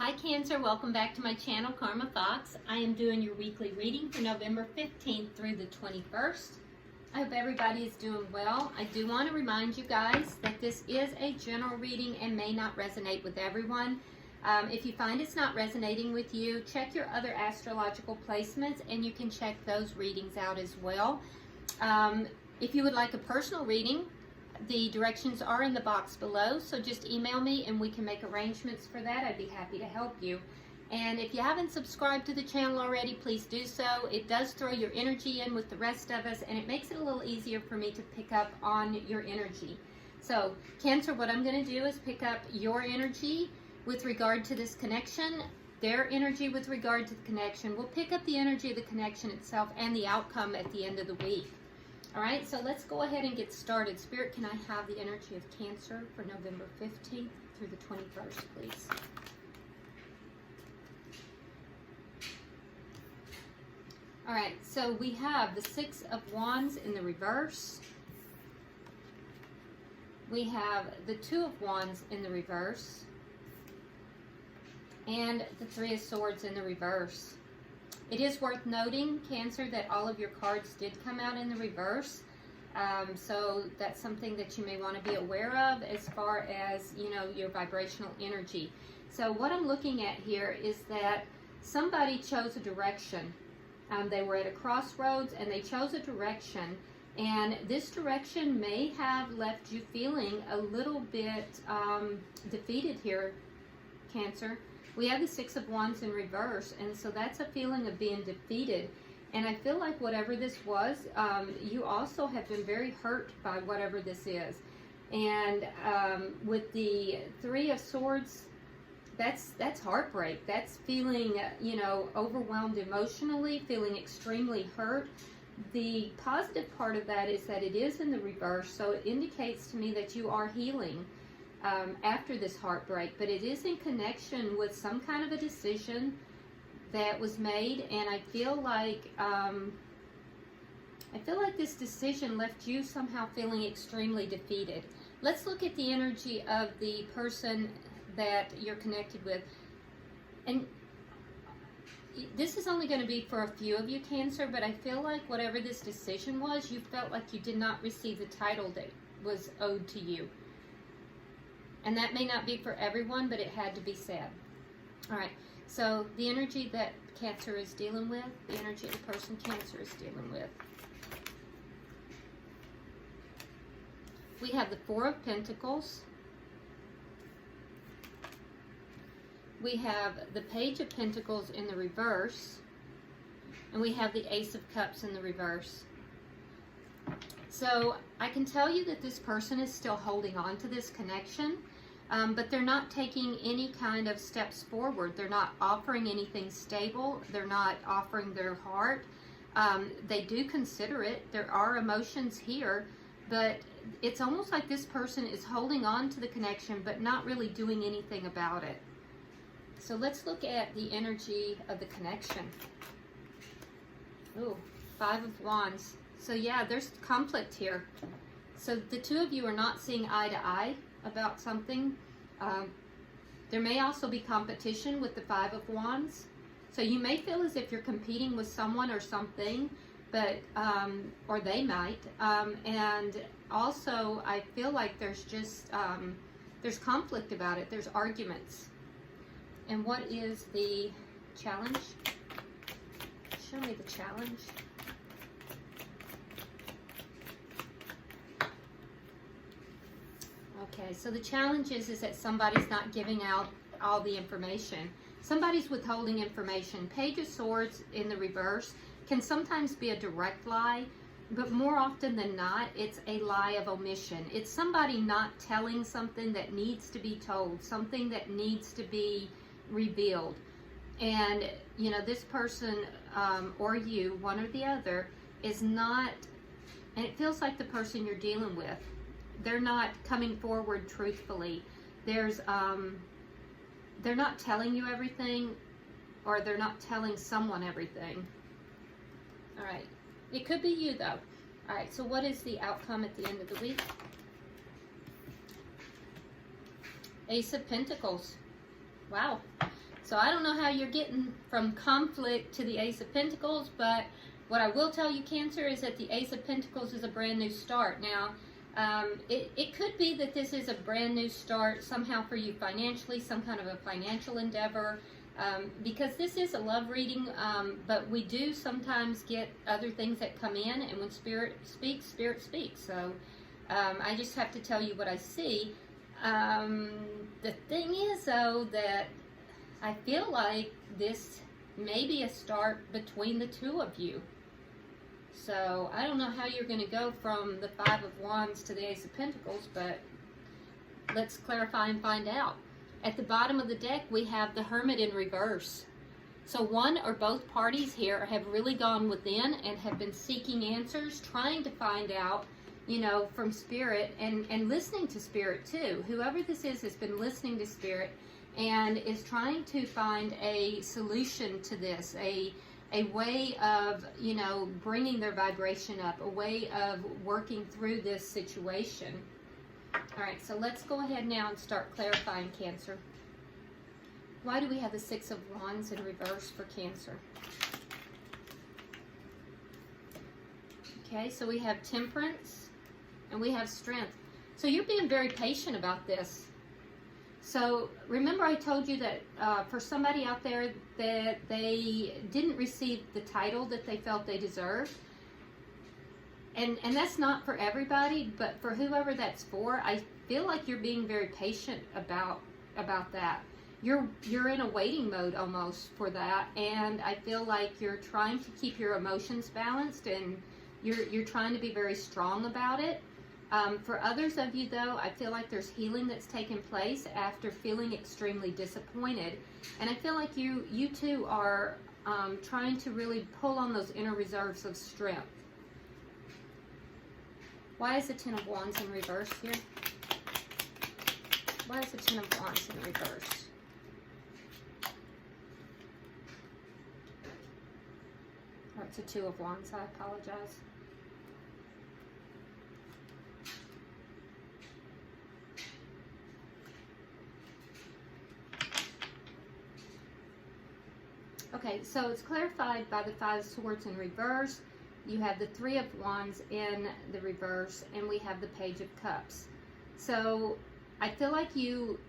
Hi Cancer, welcome back to my channel, Karma Thoughts. I am doing your weekly reading for November 15th through the 21st. I hope everybody is doing well. I do want to remind you guys that this is a general reading and may not resonate with everyone. If you find it's not resonating with you, check your other astrological placements and you can check those readings out as well. If you would like a personal reading, the directions are in the box below, so just email me and we can make arrangements for that. I'd be happy to help you. And if you haven't subscribed to the channel already, please do so. It does throw your energy in with the rest of us, and it makes it a little easier for me to pick up on your energy. So, Cancer, what I'm going to do is pick up your energy with regard to this connection, their energy with regard to the connection. We'll pick up the energy of the connection itself and the outcome at the end of the week. All right, so let's go ahead and get started. Spirit, can I have the energy of Cancer for November 15th through the 21st, please? All right, so we have the Six of Wands in the reverse. We have the Two of Wands in the reverse. And the Three of Swords in the reverse. It is worth noting, Cancer, that all of your cards did come out in the reverse. So that's something that you may want to be aware of as far as, you know, your vibrational energy. So what I'm looking at here is that somebody chose a direction. They were at a crossroads and they chose a direction. And this direction may have left you feeling a little bit defeated here, Cancer. We have the Six of Wands in reverse, and so that's a feeling of being defeated. And I feel like whatever this was, you also have been very hurt by whatever this is. And with the Three of Swords, that's heartbreak. That's feeling, you know, overwhelmed emotionally, feeling extremely hurt. The positive part of that is that it is in the reverse, so it indicates to me that you are healing after this heartbreak, but it is in connection with some kind of a decision that was made, and I feel like this decision left you somehow feeling extremely defeated. Let's look at the energy of the person that you're connected with, and this is only going to be for a few of you, Cancer, but I feel like whatever this decision was, you felt like you did not receive the title that was owed to you. And that may not be for everyone, but it had to be said. All right, so the energy that Cancer is dealing with, the energy of the person Cancer is dealing with. We have the Four of Pentacles. We have the Page of Pentacles in the reverse. And we have the Ace of Cups in the reverse. So I can tell you that this person is still holding on to this connection. But they're not taking any kind of steps forward. They're not offering anything stable. They're not offering their heart. They do consider it. There are emotions here, but it's almost like this person is holding on to the connection, but not really doing anything about it. So let's look at the energy of the connection. Ooh, Five of Wands. So yeah, there's conflict here. So the two of you are not seeing eye to eye about something. There may also be competition with the Five of Wands. So you may feel as if you're competing with someone or something, but or they might. And also I feel like there's just there's conflict about it. There's arguments. And what is the challenge? Show me the challenge. Okay, so the challenge is that somebody's not giving out all the information. Somebody's withholding information. Page of Swords in the reverse can sometimes be a direct lie, but more often than not, it's a lie of omission. It's somebody not telling something that needs to be told, something that needs to be revealed. And, you know, this person or you, one or the other, is not, and it feels like the person you're dealing with, they're not coming forward truthfully. There's they're not telling you everything, or they're not telling someone everything. All right, it could be you though. All right, so what is the outcome at the end of the week? Ace of Pentacles. Wow. So I don't know how you're getting from conflict to the Ace of Pentacles, but what I will tell you, Cancer, is that the Ace of Pentacles is a brand new start. Now, it could be that this is a brand new start somehow for you financially, some kind of a financial endeavor, because this is a love reading, but we do sometimes get other things that come in, and when Spirit speaks, Spirit speaks. So I just have to tell you what I see. The thing is, though, that I feel like this may be a start between the two of you. So I don't know how you're going to go from the Five of Wands to the Ace of Pentacles, but let's clarify and find out. At the bottom of the deck, we have the Hermit in reverse. So one or both parties here have really gone within and have been seeking answers, trying to find out, you know, from Spirit, and listening to Spirit too. Whoever this is has been listening to Spirit and is trying to find a solution to this, a way of, you know, bringing their vibration up, a way of working through this situation. All right, so let's go ahead now and start clarifying, Cancer. Why do we have the Six of Wands in reverse for Cancer? Okay, so we have Temperance and we have Strength. So you're being very patient about this. So remember I told you that for somebody out there that they didn't receive the title that they felt they deserved. And that's not for everybody, but for whoever that's for, I feel like you're being very patient about that. You're in a waiting mode almost for that, and I feel like you're trying to keep your emotions balanced, and you're trying to be very strong about it. For others of you, though, I feel like there's healing that's taken place after feeling extremely disappointed, and I feel like you too are trying to really pull on those inner reserves of strength. Why is the Ten of Wands in reverse here? Why is the Ten of Wands in reverse? Oh, it's a Two of Wands. I apologize. Okay, so it's clarified by the Five of Swords in reverse. You have the Three of Wands in the reverse, and we have the Page of Cups. So I feel like you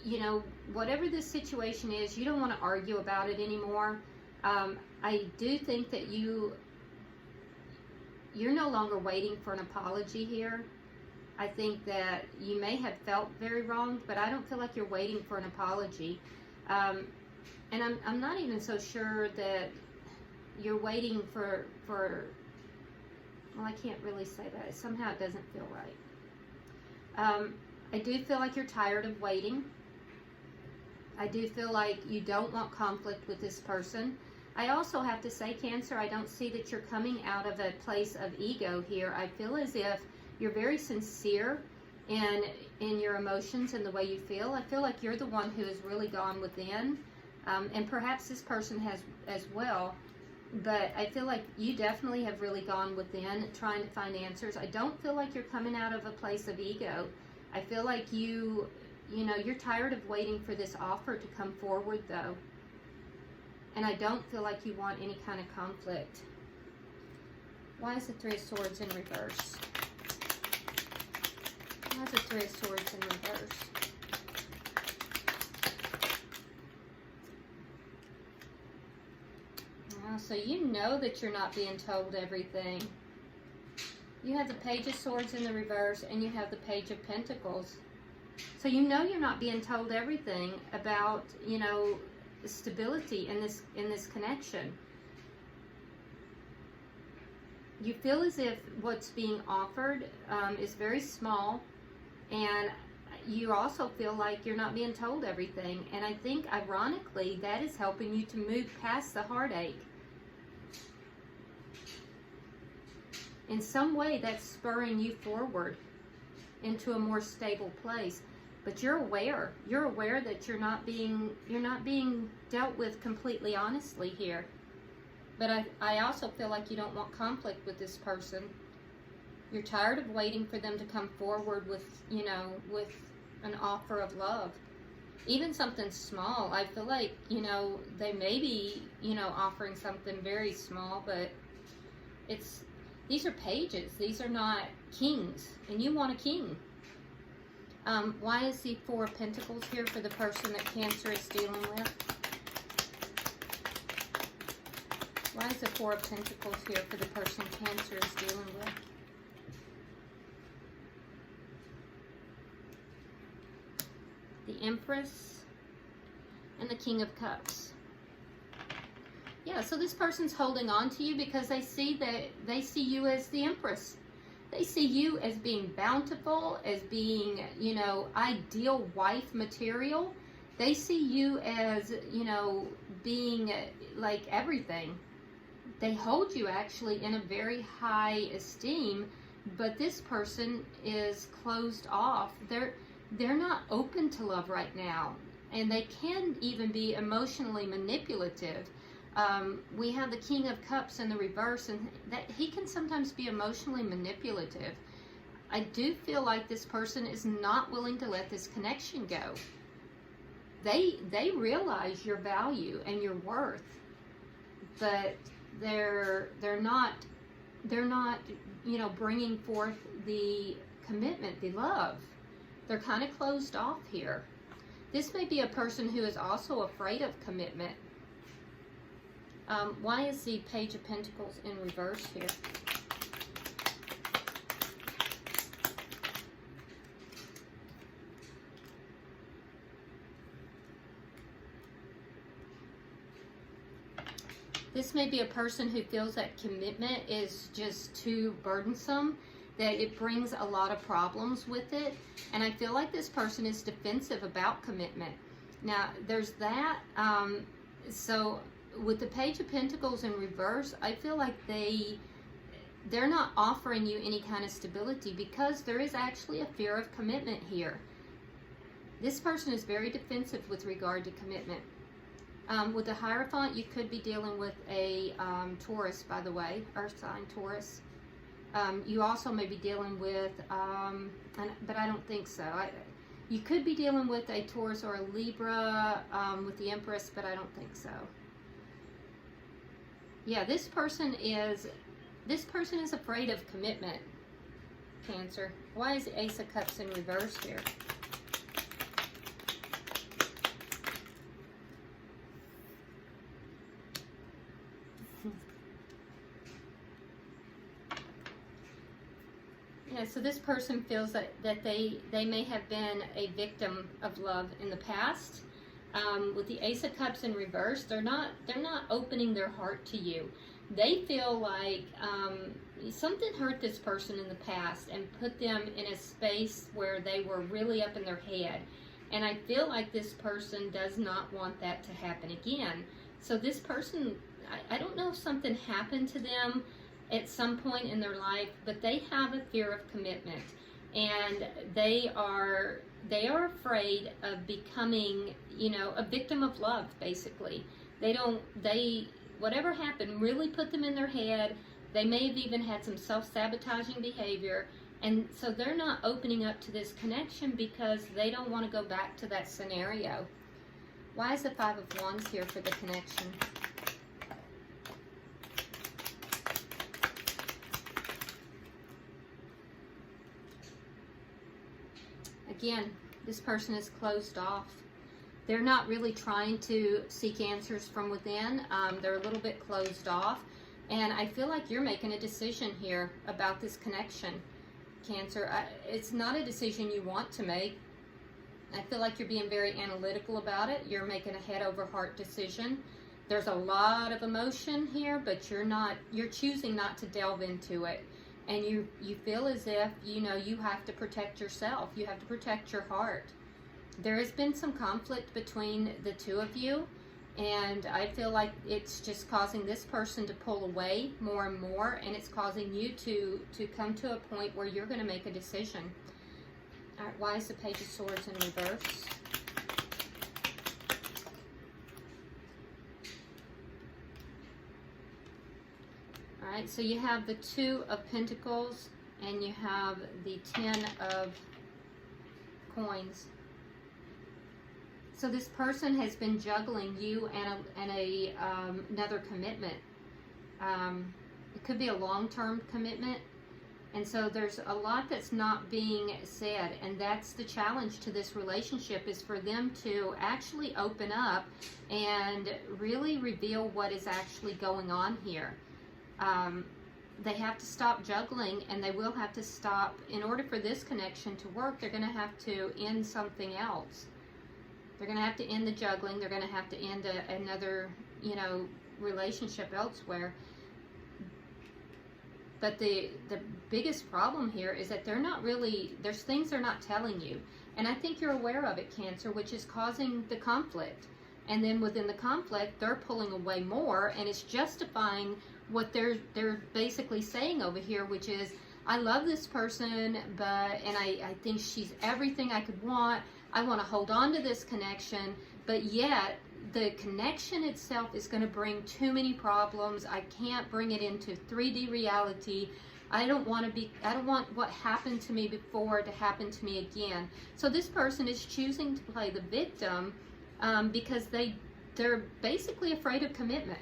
know, whatever this situation is, you don't want to argue about it anymore. I do think that you're no longer waiting for an apology here. I think that you may have felt very wronged, but I don't feel like you're waiting for an apology. And I'm not even so sure that you're waiting for well, I can't really say that. Somehow it doesn't feel right. I do feel like you're tired of waiting. I do feel like you don't want conflict with this person. I also have to say, Cancer, I don't see that you're coming out of a place of ego here. I feel as if you're very sincere in your emotions and the way you feel. I feel like you're the one who has really gone within, and perhaps this person has as well. But I feel like you definitely have really gone within, trying to find answers. I don't feel like you're coming out of a place of ego. I feel like you know, you're tired of waiting for this offer to come forward, though. And I don't feel like you want any kind of conflict. Why is the Three of Swords in reverse? Why is the Three of Swords in reverse? So you know that you're not being told everything. You have the Page of Swords in the reverse, and you have the Page of Pentacles. So you know you're not being told everything about, you know, stability in this connection. You feel as if what's being offered is very small, and you also feel like you're not being told everything. And I think, ironically, that is helping you to move past the heartache. In some way, that's spurring you forward into a more stable place. But you're aware that you're not being dealt with completely honestly here. But I also feel like you don't want conflict with this person. You're tired of waiting for them to come forward with, you know, with an offer of love. even something small. I feel like, you know, they may be, you know, offering something very small, but these are pages. These are not kings, and you want a king. Why is the Four of Pentacles here for the person that Cancer is dealing with? Why is the Four of Pentacles here for the person Cancer is dealing with? The Empress and the King of Cups. Yeah, so this person's holding on to you because they see you as the Empress. They see you as being bountiful, as being, you know, ideal wife material. They see you as, you know, being like everything. They hold you actually in a very high esteem, but this person is closed off. They're not open to love right now, and they can even be emotionally manipulative. We have the King of Cups in the reverse, and that he can sometimes be emotionally manipulative. I do feel like this person is not willing to let this connection go. They realize your value and your worth, but they're not, you know, bringing forth the commitment, the love. They're kind of closed off here. This may be a person who is also afraid of commitment. Why is the Page of Pentacles in reverse here? This may be a person who feels that commitment is just too burdensome, that it brings a lot of problems with it. And I feel like this person is defensive about commitment. Now, there's that. So with the Page of Pentacles in reverse, I feel like they're not offering you any kind of stability because there is actually a fear of commitment here. This person is very defensive with regard to commitment. With the Hierophant, you could be dealing with a Taurus, by the way, Earth sign Taurus. You also may be dealing with, but I don't think so. You could be dealing with a Taurus or a Libra with the Empress, but I don't think so. Yeah, this person is afraid of commitment, Cancer. Why is the Ace of Cups in reverse here? Yeah, so this person feels that they may have been a victim of love in the past. With the Ace of Cups in reverse, they're not opening their heart to you. They feel like something hurt this person in the past and put them in a space where they were really up in their head. And I feel like this person does not want that to happen again. So this person, I don't know if something happened to them at some point in their life, but they have a fear of commitment, and they are afraid of becoming, you know, a victim of love, basically. Whatever happened really put them in their head. They may have even had some self-sabotaging behavior, and so they're not opening up to this connection because they don't want to go back to that scenario. Why is the Five of Wands here for the connection? Again, this person is closed off. They're not really trying to seek answers from within. They're a little bit closed off. And I feel like you're making a decision here about this connection, Cancer. It's not a decision you want to make. I feel like you're being very analytical about it. You're making a head over heart decision. There's a lot of emotion here, but you're choosing not to delve into it. And you feel as if, you know, you have to protect yourself. You have to protect your heart. There has been some conflict between the two of you, and I feel like it's just causing this person to pull away more and more, and it's causing you to come to a point where you're going to make a decision. All right, why is the Page of Swords in reverse? Alright, so you have the Two of Pentacles and you have the Ten of Coins. So this person has been juggling you and another commitment. It could be a long-term commitment. And so there's a lot that's not being said, and that's the challenge to this relationship, is for them to actually open up and really reveal what is actually going on here. They have to stop juggling, and they will have to stop. In order for this connection to work, they're going to have to end something else. They're going to have to end the juggling. They're going to have to end another, you know, relationship elsewhere. But the biggest problem here is that they're not really, there's things they're not telling you. And I think you're aware of it, Cancer, which is causing the conflict. And then within the conflict, they're pulling away more, and it's justifying what they're basically saying over here, which is, I love this person, and I think she's everything I could want. I want to hold on to this connection, but yet the connection itself is going to bring too many problems. I can't bring it into 3D reality. I don't want what happened to me before to happen to me again. So this person is choosing to play the victim because they're basically afraid of commitment.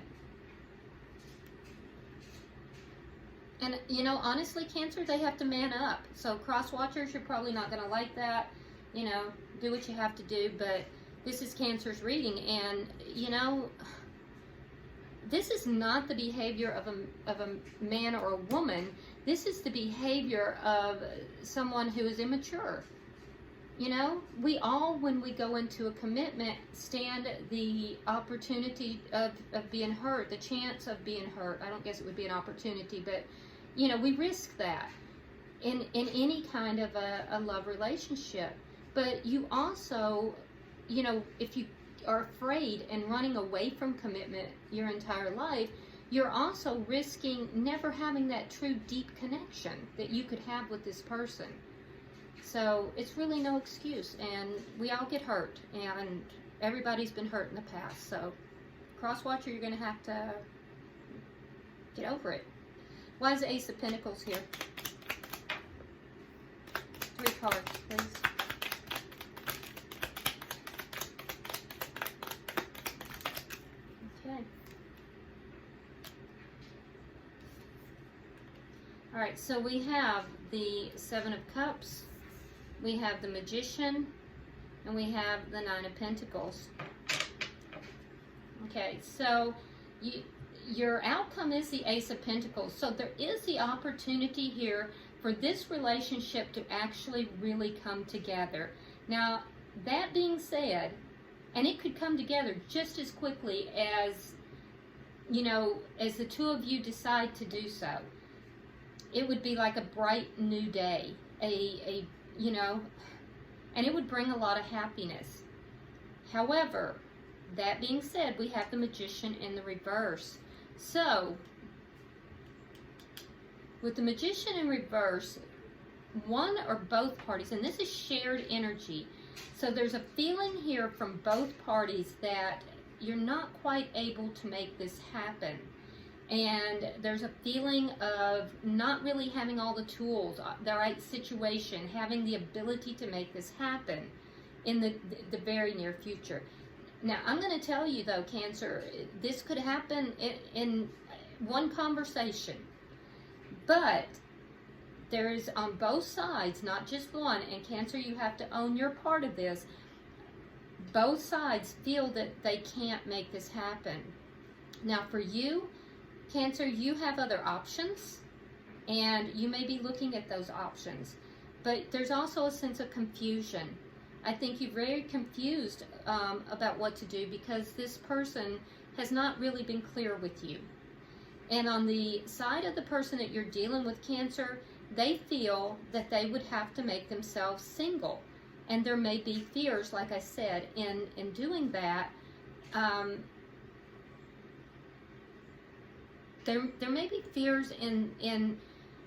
And, you know, honestly, Cancer, they have to man up. So cross watchers, you're probably not going to like that. You know, do what you have to do, but this is Cancer's reading, and, you know, this is not the behavior of a man or a woman. This is the behavior of someone who is immature. You know, we all, when we go into a commitment, stand the opportunity of being hurt, the chance of being hurt. I don't guess it would be an opportunity, but, you know, we risk that in any kind of a love relationship. But you also, you know, if you are afraid and running away from commitment your entire life, you're also risking never having that true deep connection that you could have with this person. So it's really no excuse, and we all get hurt, and everybody's been hurt in the past. So cross-watcher, you're going to have to get over it. Why is the Ace of Pentacles here? 3 cards, please. Alright, so we have the 7 of Cups, we have the Magician, and we have the 9 of Pentacles. Okay, so your outcome is the Ace of Pentacles. So there is the opportunity here for this relationship to actually really come together. Now, that being said, and it could come together just as quickly as, you know, as the two of you decide to do so. It would be like a bright new day, you know, and it would bring a lot of happiness. However, that being said, we have the Magician in the reverse. So, with the Magician in reverse, one or both parties, and this is shared energy, so there's a feeling here from both parties that you're not quite able to make this happen. And there's a feeling of not really having all the tools, the right situation, having the ability to make this happen in the very near future. Now, I'm going to tell you, though, Cancer, this could happen in one conversation. But there is on both sides, not just one, and Cancer, you have to own your part of this. Both sides feel that they can't make this happen. Now, for you, Cancer, you have other options, and you may be looking at those options, but there's also a sense of confusion. I think you're very confused about what to do because this person has not really been clear with you. And on the side of the person that you're dealing with, Cancer, they feel that they would have to make themselves single, and there may be fears, like I said, in doing that. There may be fears in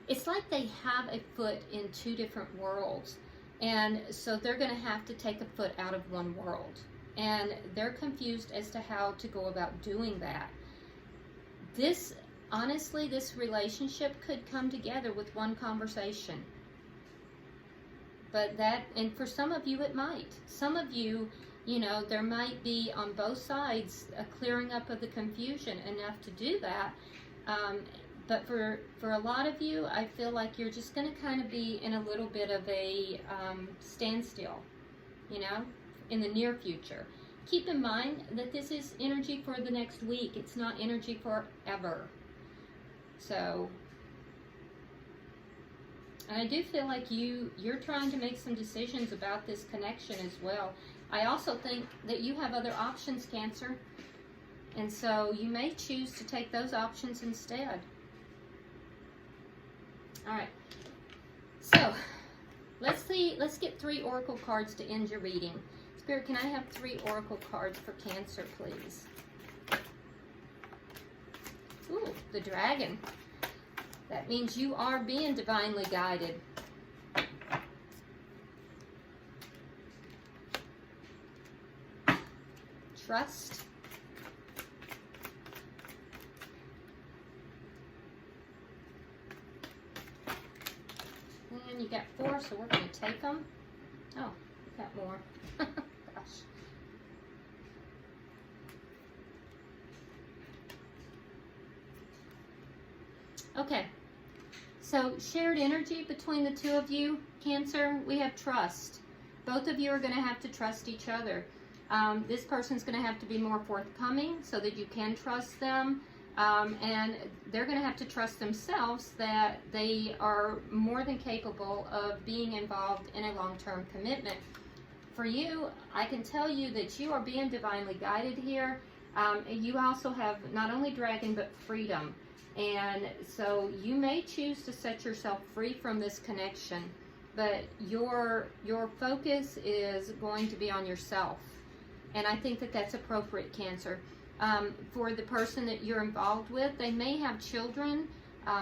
it's like they have a foot in 2 different worlds, and so they're going to have to take a foot out of one world, and they're confused as to how to go about doing that. Honestly, this relationship could come together with one conversation, and for some of you it might. Some of you You know, there might be on both sides a clearing up of the confusion enough to do that. But for a lot of you, I feel like you're just going to kind of be in a little bit of a standstill, you know, in the near future. Keep in mind that this is energy for the next week. It's not energy forever. So, and I do feel like you're trying to make some decisions about this connection as well. I also think that you have other options, Cancer. And so you may choose to take those options instead. All right. So, let's get 3 oracle cards to end your reading. Spirit, can I have 3 oracle cards for Cancer, please? Ooh, the dragon. That means you are being divinely guided. Trust. And you got 4, so we're going to take them. Oh, got more. Gosh. Okay. So, shared energy between the 2 of you, Cancer, we have trust. Both of you are going to have to trust each other. This person's going to have to be more forthcoming so that you can trust them. And they're going to have to trust themselves that they are more than capable of being involved in a long-term commitment. For you, I can tell you that you are being divinely guided here. You also have not only dragon, but freedom. And so you may choose to set yourself free from this connection, but your focus is going to be on yourself. And I think that that's appropriate, Cancer. For the person that you're involved with, they may have children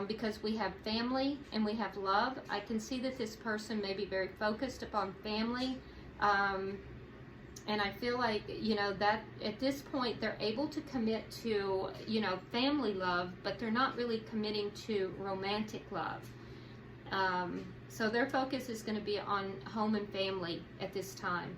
because we have family and we have love. I can see that this person may be very focused upon family. And I feel like, you know, that at this point they're able to commit to, you know, family love, but they're not really committing to romantic love. So their focus is going to be on home and family at this time.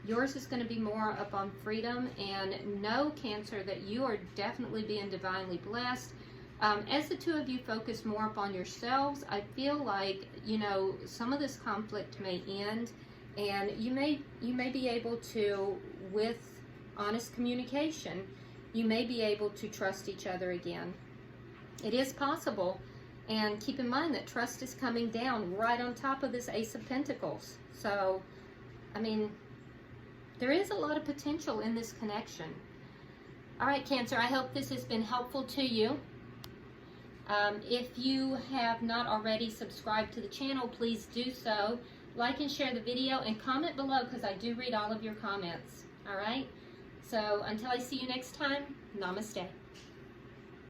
Yours is going to be more up on freedom, and know, Cancer, that you are definitely being divinely blessed. As the 2 of you focus more upon yourselves, I feel like, you know, some of this conflict may end, and you may be able to, with honest communication, you may be able to trust each other again. It is possible, and keep in mind that trust is coming down right on top of this Ace of Pentacles. So, I mean, there is a lot of potential in this connection. All right, Cancer, I hope this has been helpful to you. If you have not already subscribed to the channel, please do so. Like and share the video and comment below because I do read all of your comments. All right? So until I see you next time, namaste.